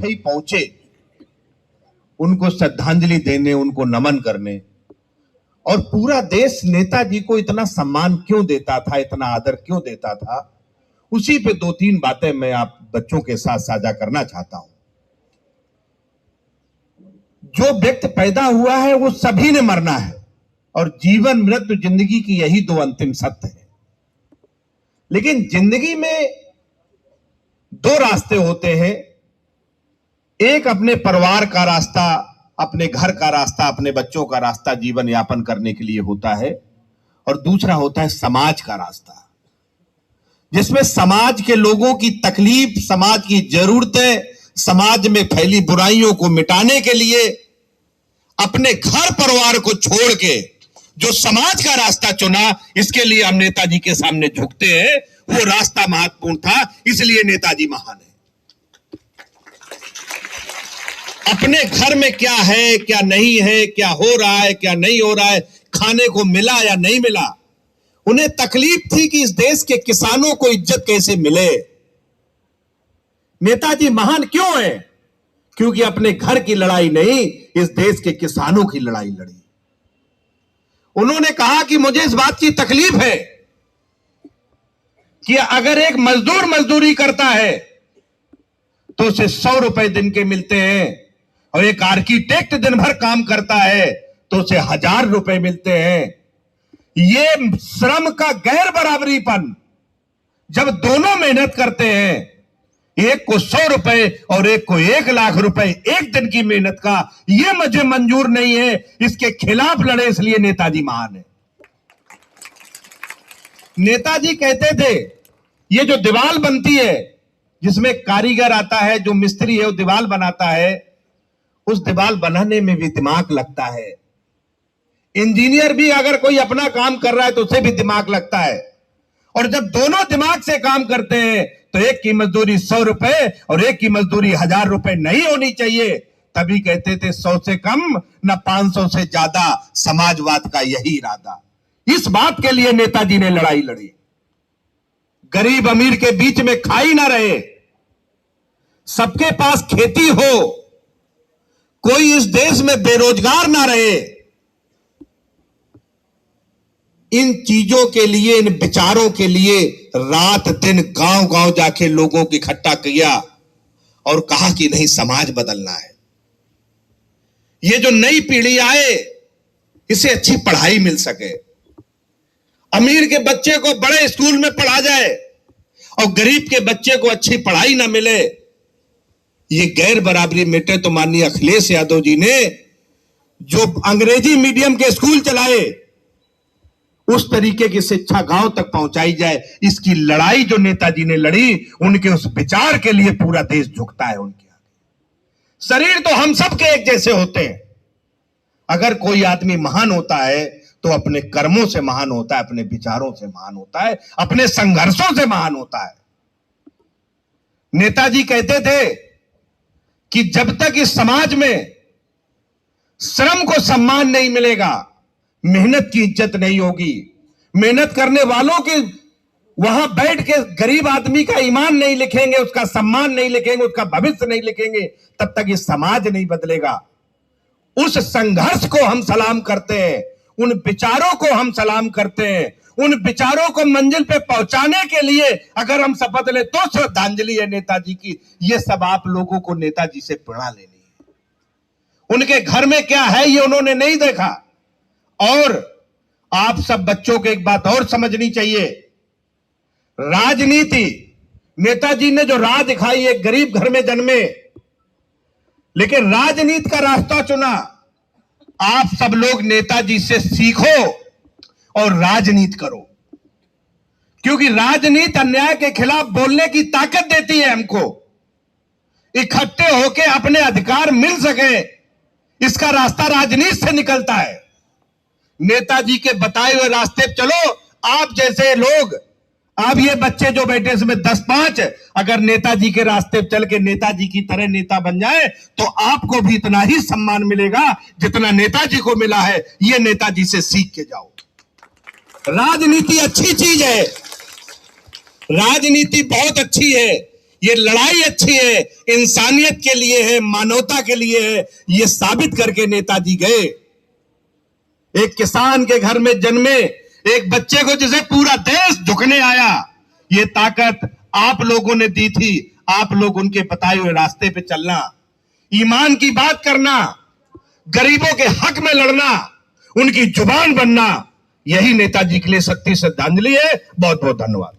ही पहुंचे उनको श्रद्धांजलि देने, उनको नमन करने। और पूरा देश नेताजी को इतना सम्मान क्यों देता था, इतना आदर क्यों देता था, उसी पे 2-3 बातें मैं आप बच्चों के साथ साझा करना चाहता हूं। जो व्यक्ति पैदा हुआ है वो सभी ने मरना है, और जीवन मृत्यु जिंदगी की यही 2 अंतिम सत्य है। लेकिन जिंदगी में 2 रास्ते होते हैं, एक अपने परिवार का रास्ता, अपने घर का रास्ता, अपने बच्चों का रास्ता जीवन यापन करने के लिए होता है, और दूसरा होता है समाज का रास्ता, जिसमें समाज के लोगों की तकलीफ, समाज की जरूरतें, समाज में फैली बुराइयों को मिटाने के लिए अपने घर परिवार को छोड़ के जो समाज का रास्ता चुना, इसके लिए हम नेताजी के सामने झुकते हैं। वो रास्ता महत्वपूर्ण था, इसलिए नेताजी महान है। अपने घर में क्या है, क्या नहीं है, क्या हो रहा है, क्या नहीं हो रहा है, खाने को मिला या नहीं मिला, उन्हें तकलीफ थी कि इस देश के किसानों को इज्जत कैसे मिले। नेताजी महान क्यों है? क्योंकि अपने घर की लड़ाई नहीं, इस देश के किसानों की लड़ाई लड़ी। उन्होंने कहा कि मुझे इस बात की तकलीफ है कि अगर एक मजदूर मजदूरी करता है तो उसे 100 रुपए दिन के मिलते हैं, और एक आर्किटेक्ट दिन भर काम करता है तो उसे 1000 रुपए मिलते हैं। ये श्रम का गैर बराबरीपन, जब दोनों मेहनत करते हैं, एक को 100 रुपए और एक को 1 लाख रुपए एक दिन की मेहनत का, ये मुझे मंजूर नहीं है। इसके खिलाफ लड़े, इसलिए नेताजी महान है। नेताजी कहते थे, ये जो दीवार बनती है, जिसमें कारीगर आता है, जो मिस्त्री है वो दीवार बनाता है, उस दीवार बनाने में भी दिमाग लगता है। इंजीनियर भी अगर कोई अपना काम कर रहा है तो उसे भी दिमाग लगता है। और जब दोनों दिमाग से काम करते हैं तो एक की मजदूरी 100 रुपए और एक की मजदूरी 1000 रुपए नहीं होनी चाहिए। तभी कहते थे 100 से कम न 500 से ज्यादा, समाजवाद का यही इरादा। इस बात के लिए नेताजी ने लड़ाई लड़ी। गरीब अमीर के बीच में खाई ना रहे, सबके पास खेती हो, कोई इस देश में बेरोजगार ना रहे। इन चीजों के लिए, इन विचारों के लिए रात दिन गांव गांव जाके लोगों को इकट्ठा किया और कहा कि नहीं, समाज बदलना है। ये जो नई पीढ़ी आए, इसे अच्छी पढ़ाई मिल सके, अमीर के बच्चे को बड़े स्कूल में पढ़ा जाए और गरीब के बच्चे को अच्छी पढ़ाई ना मिले, ये गैर बराबरी मिटे। तो माननीय अखिलेश यादव जी ने जो अंग्रेजी मीडियम के स्कूल चलाए, उस तरीके की शिक्षा गांव तक पहुंचाई जाए। इसकी लड़ाई जो नेताजी ने लड़ी, उनके उस विचार के लिए पूरा देश झुकता है उनके आगे। शरीर तो हम सब के एक जैसे होते हैं। अगर कोई आदमी महान होता है तो अपने कर्मों से महान होता है, अपने विचारों से महान होता है, अपने संघर्षों से महान होता है। नेताजी कहते थे कि जब तक इस समाज में श्रम को सम्मान नहीं मिलेगा, मेहनत की इज्जत नहीं होगी। मेहनत करने वालों के वहां बैठ के गरीब आदमी का ईमान नहीं लिखेंगे, उसका सम्मान नहीं लिखेंगे, उसका भविष्य नहीं लिखेंगे, तब तक ये समाज नहीं बदलेगा। उस संघर्ष को हम सलाम करते हैं, उन विचारों को हम सलाम करते हैं। उन विचारों को मंजिल पे पहुंचाने के लिए अगर हम शपथ ले तो श्रद्धांजलि है नेताजी की। ये सब आप लोगों को नेताजी से प्रेरणा लेनी है। उनके घर में क्या है ये उन्होंने नहीं देखा। और आप सब बच्चों को एक बात और समझनी चाहिए, राजनीति, नेताजी ने जो राह दिखाई, एक गरीब घर में जन्मे लेकिन राजनीति का रास्ता चुना। आप सब लोग नेताजी से सीखो और राजनीति करो, क्योंकि राजनीति अन्याय के खिलाफ बोलने की ताकत देती है हमको। इकट्ठे होकर अपने अधिकार मिल सके, इसका रास्ता राजनीति से निकलता है। नेताजी के बताए हुए रास्ते पे चलो। आप जैसे लोग, आप ये बच्चे जो बैठे इसमें 10-5 अगर नेताजी के रास्ते पे चल के नेताजी की तरह नेता बन जाए तो आपको भी इतना ही सम्मान मिलेगा जितना नेताजी को मिला है। ये नेताजी से सीख के जाओ। राजनीति अच्छी चीज है, राजनीति बहुत अच्छी है। ये लड़ाई अच्छी है, इंसानियत के लिए है, मानवता के लिए है, ये साबित करके नेताजी गए। एक किसान के घर में जन्मे एक बच्चे को जिसे पूरा देश झुकने आया, ये ताकत आप लोगों ने दी थी। आप लोग उनके बताए हुए रास्ते पे चलना, ईमान की बात करना, गरीबों के हक में लड़ना, उनकी जुबान बनना, यही नेताजी के लिए सच्ची श्रद्धांजलि है। बहुत बहुत धन्यवाद।